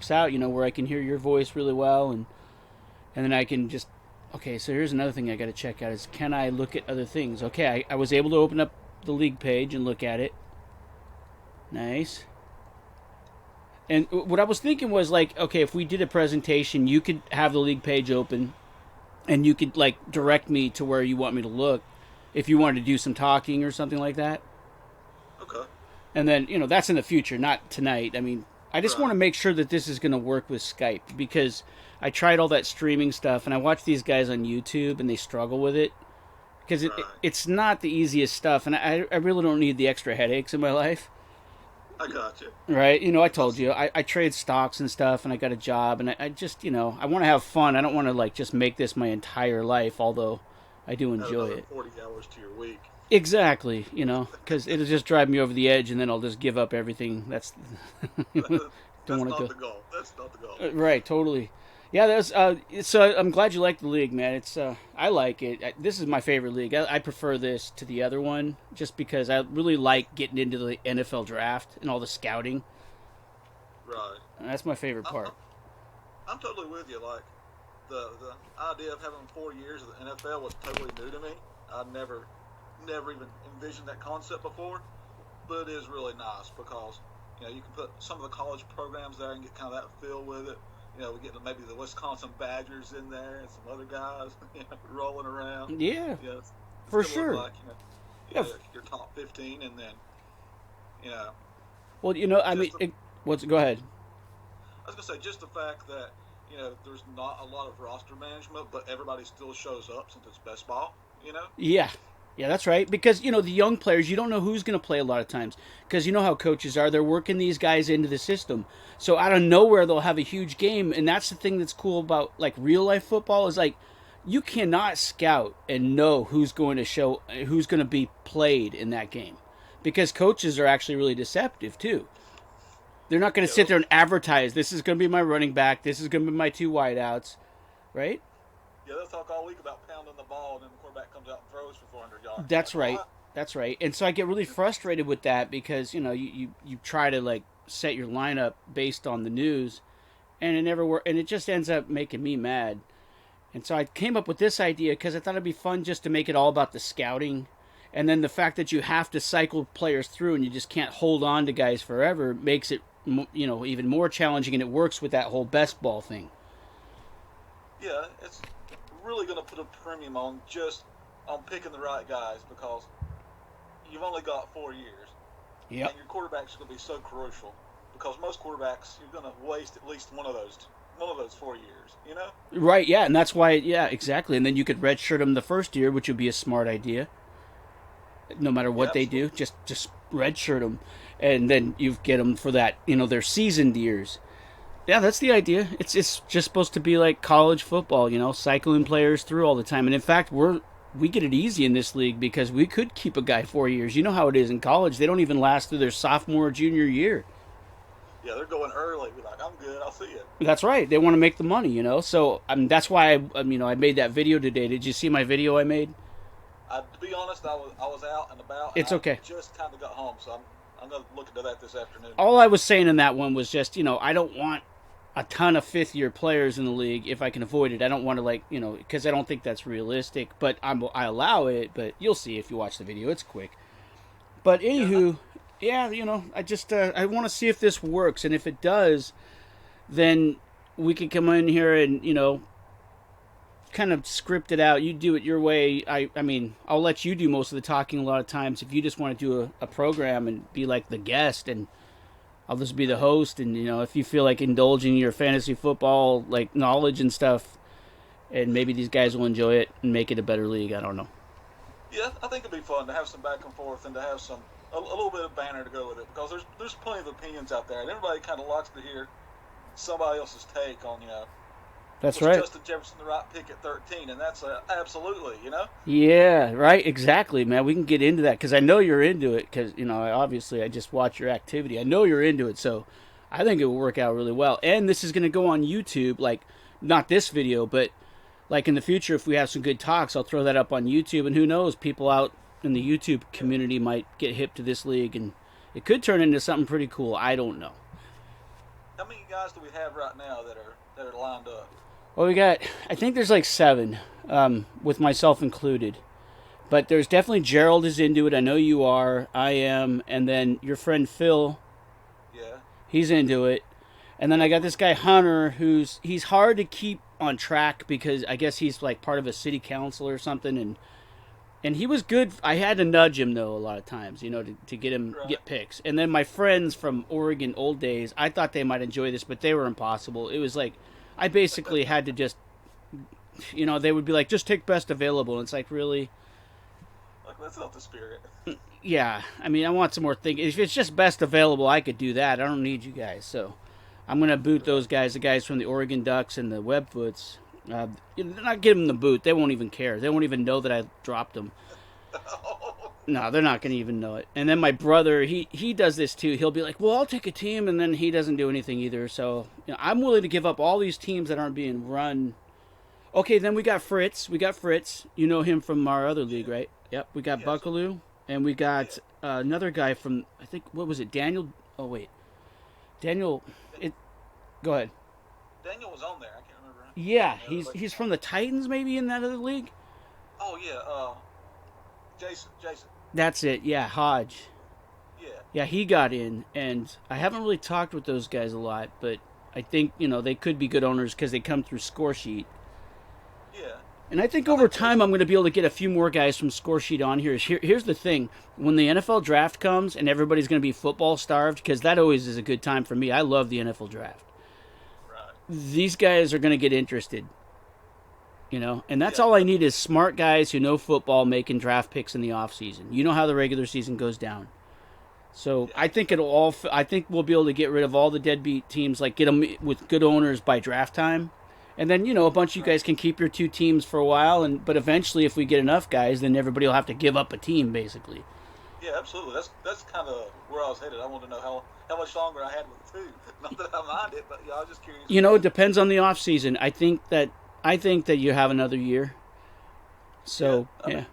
out, where I can hear your voice really well, and then I can just. Okay, so here's another thing I got to check out: is can I look at other things? Okay, I was able to open up the league page and look at it. Nice. And what I was thinking was like, okay, if we did a presentation, you could have the league page open, and you could like Right. direct me to where you want me to look, if you wanted to do some talking or something like that. Okay. And then that's in the future, not tonight. I mean, I just want Right. to make sure that this is going to work with Skype, because I tried all that streaming stuff and I watch these guys on YouTube and they struggle with it because Right. it's not the easiest stuff, and I really don't need the extra headaches in my life. I got you. Right, I told That's you I trade stocks and stuff, and I got a job, and I just I want to have fun. I don't want to like just make this my entire life, although I do add enjoy another it. 40 hours to your week. Exactly, because it'll just drive me over the edge, and then I'll just give up everything. That's don't That's want to not go. the goal. That's not the goal. Right, totally. Yeah, that's so I'm glad you like the league, man. It's I like it. This is my favorite league. I prefer this to the other one just because I really like getting into the NFL draft and all the scouting. Right. And that's my favorite I'm, part. I'm, I'm totally with you. Like, the idea of having 4 years of the NFL was totally new to me. I never even envisioned that concept before, but it is really nice because you can put some of the college programs there and get kind of that feel with it. We get maybe the Wisconsin Badgers in there and some other guys rolling around. Yeah, You know, it's for going to look sure. like Yeah. your top 15, and then you know Well, I mean, just the, what's go ahead. I was going to say just the fact that there's not a lot of roster management, but everybody still shows up since it's best ball. You know, Yeah. Yeah, that's right. Because, the young players, you don't know who's going to play a lot of times. Because you know how coaches are. They're working these guys into the system. So out of nowhere, they'll have a huge game. And that's the thing that's cool about, like, real life football is, like, you cannot scout and know who's going to be played in that game. Because coaches are actually really deceptive, too. They're not going to yeah, sit there and advertise, this is going to be my running back, this is going to be my two wideouts, right? they'll talk all week about pounding the ball, and then the quarterback comes out and throws for 400 yards. I'm That's like, right. what? That's right. And so I get really frustrated with that because, you try to like set your lineup based on the news, and it never work, and it just ends up making me mad. And so I came up with this idea because I thought it'd be fun just to make it all about the scouting. And then the fact that you have to cycle players through and you just can't hold on to guys forever makes it even more challenging, and it works with that whole best ball thing. Yeah, it's really going to put a premium on just on picking the right guys because you've only got 4 years, Yep. and your quarterback's going to be so crucial because most quarterbacks you're going to waste at least one of those 4 years. Right, yeah, and that's why, yeah, exactly. And then you could redshirt them the first year, which would be a smart idea. No matter Yeah, what they do, absolutely. just redshirt them, and then you get them for that, their seasoned years. Yeah, that's the idea. It's just supposed to be like college football, cycling players through all the time. And in fact, we get it easy in this league because we could keep a guy 4 years. You know how it is in college; they don't even last through their sophomore or junior year. Yeah, they're going early. Be like, I'm good. I'll see you. That's right. They want to make the money. So that's why I made that video today. Did you see my video I made? To be honest, I was out and about, and It's I okay. just kind of got home, so I'm going to look into that this afternoon. All I was saying in that one was just, I don't want a ton of fifth year players in the league if I can avoid it. I don't want to because I don't think that's realistic. But I allow it. But you'll see if you watch the video. It's quick. But Yeah, anywho, yeah, I just I want to see if this works, and if it does, then we can come in here and kind of script it out. You do it your way. I mean, I'll let you do most of the talking a lot of times if you just want to do a program and be like the guest, and I'll just be the host. And if you feel like indulging your fantasy football like knowledge and stuff, and maybe these guys will enjoy it and make it a better league. I don't know. yeah, I think it'd be fun to have some back and forth and to have a little bit of banner to go with it because there's plenty of opinions out there, and everybody kind of likes to hear somebody else's take on That's was right. Justin Jefferson the right pick at 13, and that's absolutely. Yeah, right. Exactly, man. We can get into that because I know you're into it. Because obviously, I just watch your activity. I know you're into it, so I think it will work out really well. And this is going to go on YouTube, like not this video, but like in the future, if we have some good talks, I'll throw that up on YouTube. And who knows, people out in the YouTube community might get hip to this league, and it could turn into something pretty cool. I don't know. How many guys do we have right now that are lined up? Well, I think there's like 7, with myself included. But there's definitely Gerald is into it. I know you are. I am. And then your friend Phil, Yeah. he's into it. And then I got this guy Hunter, he's hard to keep on track because I guess he's like part of a city council or something, and he was good. I had to nudge him though a lot of times, to get him Right. get picks. And then my friends from Oregon old days, I thought they might enjoy this, but they were impossible. It was like I basically had to just, they would be like, just take best available. And it's like, really? Like that's not the spirit. Yeah. I mean, I want some more thinking. If it's just best available, I could do that. I don't need you guys. So I'm gonna boot Right. those guys, the guys from the Oregon Ducks and the Webfoots. They're not giving them the boot. They won't even care. They won't even know that I dropped them. No, they're not going to even know it. And then my brother, he does this too. He'll be like, "Well, I'll take a team," and then he doesn't do anything either. So I'm willing to give up all these teams that aren't being run. Okay, then we got Fritz. We got Fritz. You know him from our other league, Yeah. right? Yep. We got Yes. Buckaloo, and we Yeah. got another guy from I think what was it? Daniel. Oh wait, Daniel. It. Go ahead. Daniel was on there. I can't remember. Yeah, Yeah, he's from the Titans, maybe in that other league. Oh yeah. Jason. Jason. That's it. Yeah, Hodge. Yeah. Yeah, he got in, and I haven't really talked with those guys a lot, but I think they could be good owners because they come through Score Sheet. Yeah. And I think I over think time I'm going to be able to get a few more guys from Score Sheet on here. Here's the thing: when the NFL draft comes and everybody's going to be football starved, because that always is a good time for me. I love the NFL draft. Right. These guys are going to get interested, and that's Yeah. all I need is smart guys who know football making draft picks in the off season. You know how the regular season goes down. So Yeah. I think I think we'll be able to get rid of all the deadbeat teams, like get them with good owners by draft time, and then a bunch of you Right. guys can keep your 2 teams for a while, but eventually, if we get enough guys, then everybody will have to give up a team, basically. Yeah. Absolutely. That's kind of where I was headed. I wanted to know how much longer I had with two. Not that I mind it, but yeah, I was just curious. It depends on the off season. I think that you have another year. So Yeah, I yeah, mean,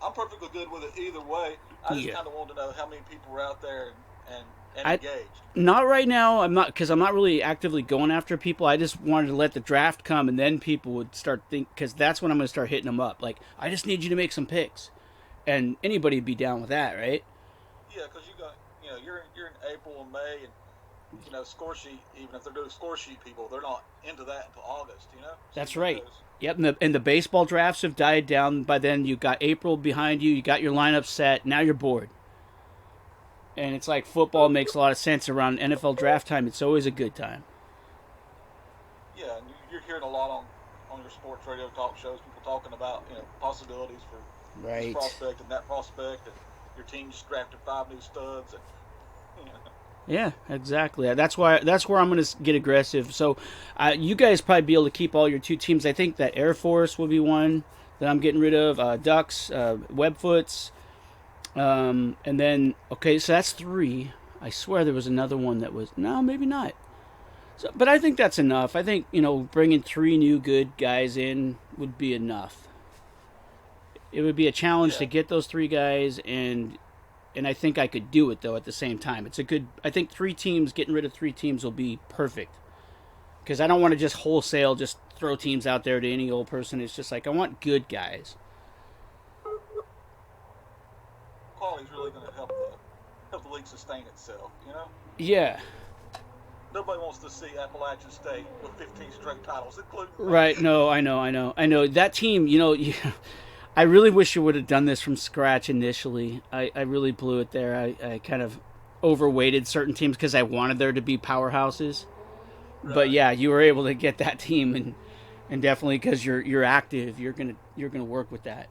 I'm perfectly good with it either way. I just yeah. kind of wanted to know how many people were out there and I engaged. Not right now. I'm not because I'm not really actively going after people. I just wanted to let the draft come, and then people would start because that's when I'm going to start hitting them up. Like, I just need you to make some picks, and anybody would be down with that, right? Yeah, because you're in April and May, and score sheet. Even if they're doing score sheet people, they're not into that until August. That's Seems like right. those. Yep, and the baseball drafts have died down by then. You got April behind you. You got your lineup set. Now you're bored, and it's like football makes a lot of sense around NFL draft time. It's always a good time. Yeah, and you're hearing a lot on your sports radio talk shows. People talking about possibilities for this Right. prospect and that prospect, and your team just drafted 5 new studs, and Yeah, exactly. That's where I'm going to get aggressive. So, you guys probably be able to keep all your 2 teams. I think that Air Force will be one that I'm getting rid of. Ducks, Webfoots, and then okay, so that's 3. I swear there was another one that was no, maybe not. So, but I think that's enough. I think bringing 3 new good guys in would be enough. It would be a challenge to yeah, get those 3 guys and I think I could do it though at the same time. I think 3 teams, getting rid of 3 teams will be perfect. Because I don't want to just wholesale just throw teams out there to any old person. It's just like I want good guys. quality's really going to help the league sustain itself. Yeah. Nobody wants to see Appalachian State with 15 straight titles, including me. Right. No, I know. That team, I really wish you would have done this from scratch initially. I really blew it there. I kind of overweighted certain teams because I wanted there to be powerhouses. But Right. yeah, you were able to get that team, and definitely because you're active, you're gonna work with that.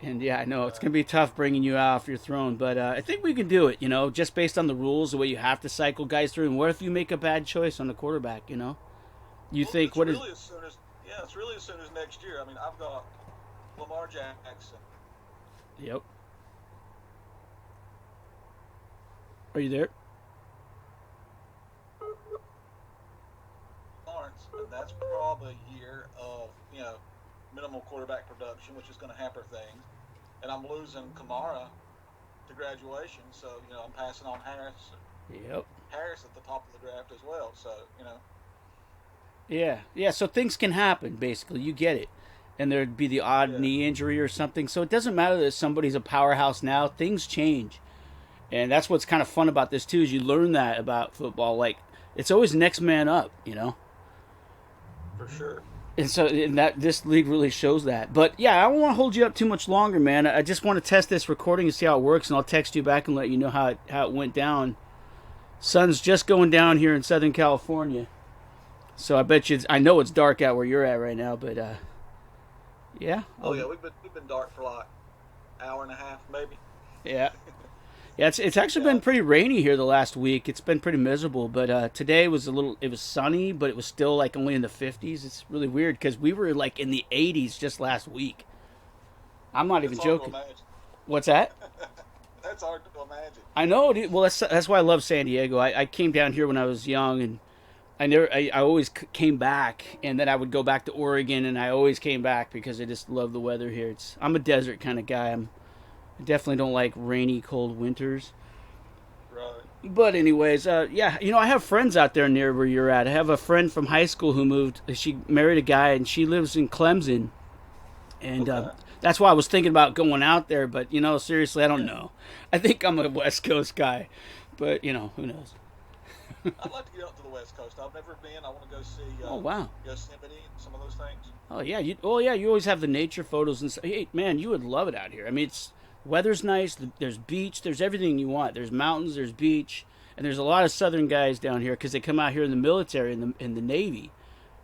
And yeah, I know it's Right. gonna be tough bringing you off your throne, but I think we can do it. Just based on the rules, the way you have to cycle guys through. And what if you make a bad choice on the quarterback? You Well, think it's what is? really as soon as it's really as soon as next year. I mean, I've got Lamar Jackson. Yep. Are you there? Lawrence, and that's probably a year of minimal quarterback production, which is going to hamper things. And I'm losing Kamara to graduation, so I'm passing on Harris. Yep. Harris at the top of the draft as well. So Yeah, yeah. So things can happen. Basically, you get it, and there'd be the odd yeah, knee injury or something. So it doesn't matter that somebody's a powerhouse now. Things change, and that's what's kind of fun about this too. Is you learn that about football. Like it's always next man up. for sure. And so and that this league really shows that. But yeah, I don't want to hold you up too much longer, man. I just want to test this recording and see how it works, and I'll text you back and let you know how it went down. Sun's just going down here in Southern California. So I bet you, I know it's dark out where you're at right now, but yeah. Oh yeah, we've been dark for like hour and a half maybe. Yeah. Yeah, it's actually been pretty rainy here the last week. It's been pretty miserable, but today was it was sunny, but it was still like only in the 50s. It's really weird because we were like in the 80s just last week. I'm not even joking. What's that? That's hard to imagine. I know, dude. Well, that's why I love San Diego. I came down here when I was young, and I always came back, and then I would go back to Oregon, and I always came back because I just love the weather here. I'm a desert kind of guy. I definitely don't like rainy, cold winters. Right. But anyways, yeah, I have friends out there near where you're at. I have a friend from high school who moved. She married a guy, and she lives in Clemson, and Okay. that's why I was thinking about going out there. But seriously, I don't know. I think I'm a West Coast guy, but who knows? I'd like to get up to the West Coast. I've never been. I want to go see Oh wow. Yosemite and some of those things. Oh yeah. You always have the nature photos and stuff. Hey man, you would love it out here. I mean, weather's nice. There's beach. There's everything you want. There's mountains. There's beach, and there's a lot of Southern guys down here because they come out here in the military and in the Navy,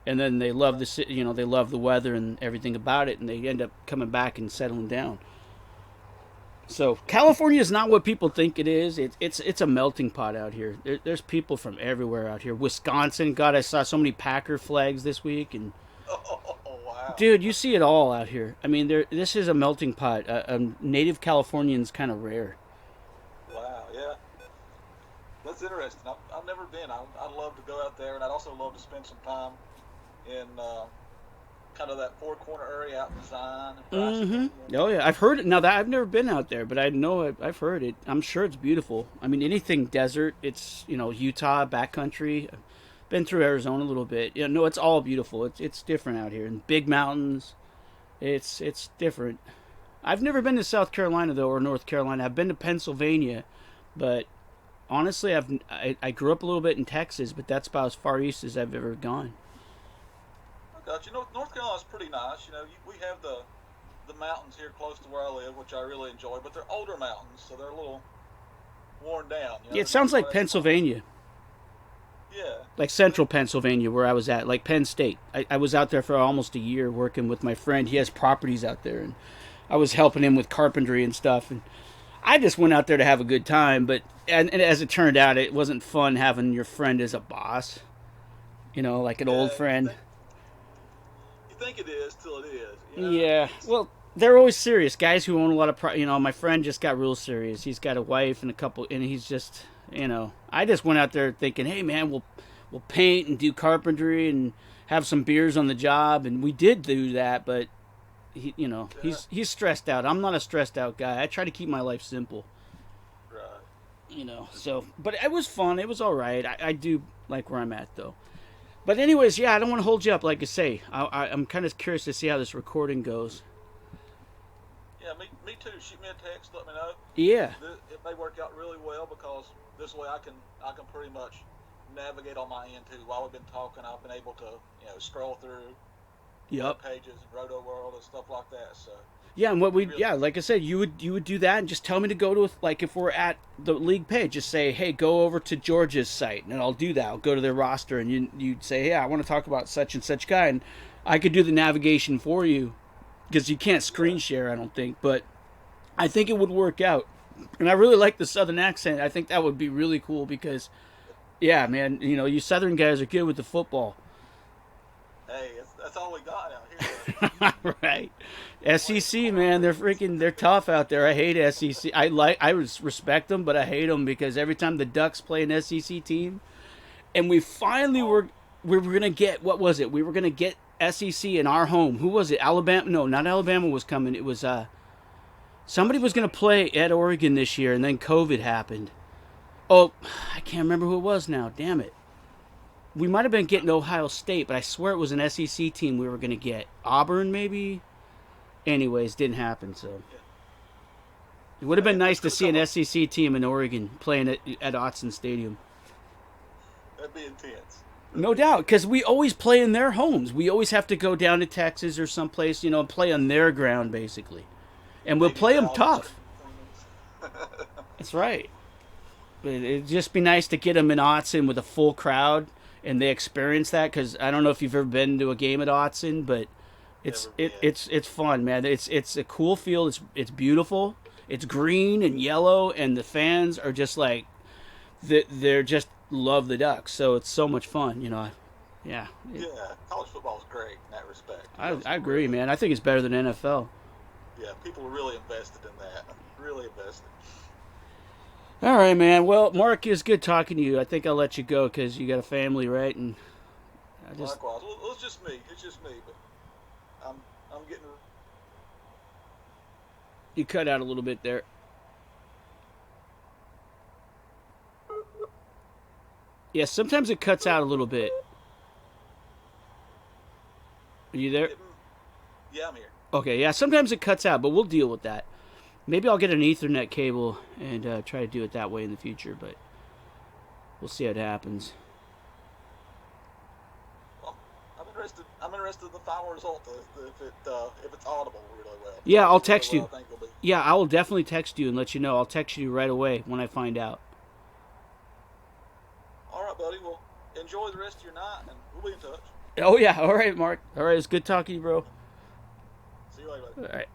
and then they love the city. They love the weather and everything about it, and they end up coming back and settling down. So California is not what people think it is. It's a melting pot out here. There's people from everywhere out here. Wisconsin, God, I saw so many Packer flags this week, and Oh wow. dude, you see it all out here. I mean, this is a melting pot. Native Californian's kind of rare. Wow. Yeah. That's interesting. I've never been. I'd love to go out there, and I'd also love to spend some time in kind of that Four Corner area out in Zion. Mm-hmm. Oh yeah, I've heard it. Now that I've never been out there, but I know I've heard it. I'm sure it's beautiful. I mean, anything desert. It's Utah backcountry. Been through Arizona a little bit. No, it's all beautiful. It's different out here, and big mountains. It's different. I've never been to South Carolina though, or North Carolina. I've been to Pennsylvania, but honestly, I grew up a little bit in Texas, but that's about as far east as I've ever gone. I got you. North Carolina's pretty nice. We have the mountains here close to where I live, which I really enjoy, but they're older mountains, so they're a little worn down. Yeah, it sounds like Pennsylvania. Yeah. Like central Pennsylvania where I was at, like Penn State. I was out there for almost a year working with my friend. He has properties out there, and I was helping him with carpentry and stuff. And I just went out there to have a good time. But and as it turned out, it wasn't fun having your friend as a boss. Like an old friend. You think it is till it is. Yeah. Well, they're always serious. Guys who own a lot of my friend just got real serious. He's got a wife and a couple, and he's just, I just went out there thinking, hey man, we'll paint and do carpentry and have some beers on the job, and we did do that, but he's stressed out. I'm not a stressed out guy. I try to keep my life simple. Right. So, but it was fun. It was all right. I do like where I'm at though. But anyways, yeah, I don't want to hold you up. Like I say, I'm kind of curious to see how this recording goes. Yeah, me too. Shoot me a text. Let me know. Yeah. It may work out really well because this way I can pretty much navigate on my end too. While we've been talking, I've been able to scroll through pages and Roto World and stuff like that. So yeah, and like I said, you would do that and just tell me to go to like if we're at the league page, just say, hey, go over to Georgia's site, and I'll do that. I'll go to their roster, and you'd say, hey, I want to talk about such and such guy, and I could do the navigation for you because you can't screen share, I don't think, but I think it would work out. And I really like the Southern accent. I think that would be really cool because, yeah, man, you Southern guys are good with the football. Hey, that's all we got out here. Right. SEC, man, they're tough out there. I hate SEC. I respect them, but I hate them because every time the Ducks play an SEC team, and we finally we were gonna get, what was it? We were gonna get SEC in our home. Who was it? Alabama? No, not Alabama was coming. It was somebody was gonna play at Oregon this year, and then COVID happened. Oh, I can't remember who it was now. Damn it. We might have been getting Ohio State, but I swear it was an SEC team we were going to get. Auburn, maybe? Anyways, didn't happen, so. Yeah. It would have been It's nice to gonna see an come. SEC team in Oregon playing at Autzen Stadium. That'd be intense. That'd No be doubt, intense. because we always play in their homes. We always have to go down to Texas or someplace, and play on their ground, basically. And we'll Eighty play them thousand. tough. That's right. But it'd just be nice to get them in Autzen with a full crowd, and they experience that. Because I don't know if you've ever been to a game at Autzen, but it's Never it, been. it's fun, man. It's a cool field. It's beautiful. It's green and yellow, and the fans are just like they're just love the Ducks. So it's so much fun, Yeah, Yeah, college football is great in that respect. I agree, man. I think it's better than NFL. Yeah, people are really invested in that. Really invested. All right, man. Well, Mark, it's good talking to you. I think I'll let you go because you got a family, right? And I just Likewise. Well, it's just me. It's just me. But I'm getting. you cut out a little bit there. Yeah, sometimes it cuts out a little bit. Are you there? Yeah, I'm here. Okay, yeah, sometimes it cuts out, but we'll deal with that. Maybe I'll get an Ethernet cable and try to do it that way in the future, but we'll see how it happens. Well, I'm interested in the final result if it's audible really well. If it's Yeah, I'll audible really text well, you. I think it'll be. Yeah, I will definitely text you and let you know. I'll text you right away when I find out. All right, buddy. Well, enjoy the rest of your night, and we'll be in touch. Oh, yeah. All right, Mark. All right, it's good talking to you, bro. See you later, buddy. All right.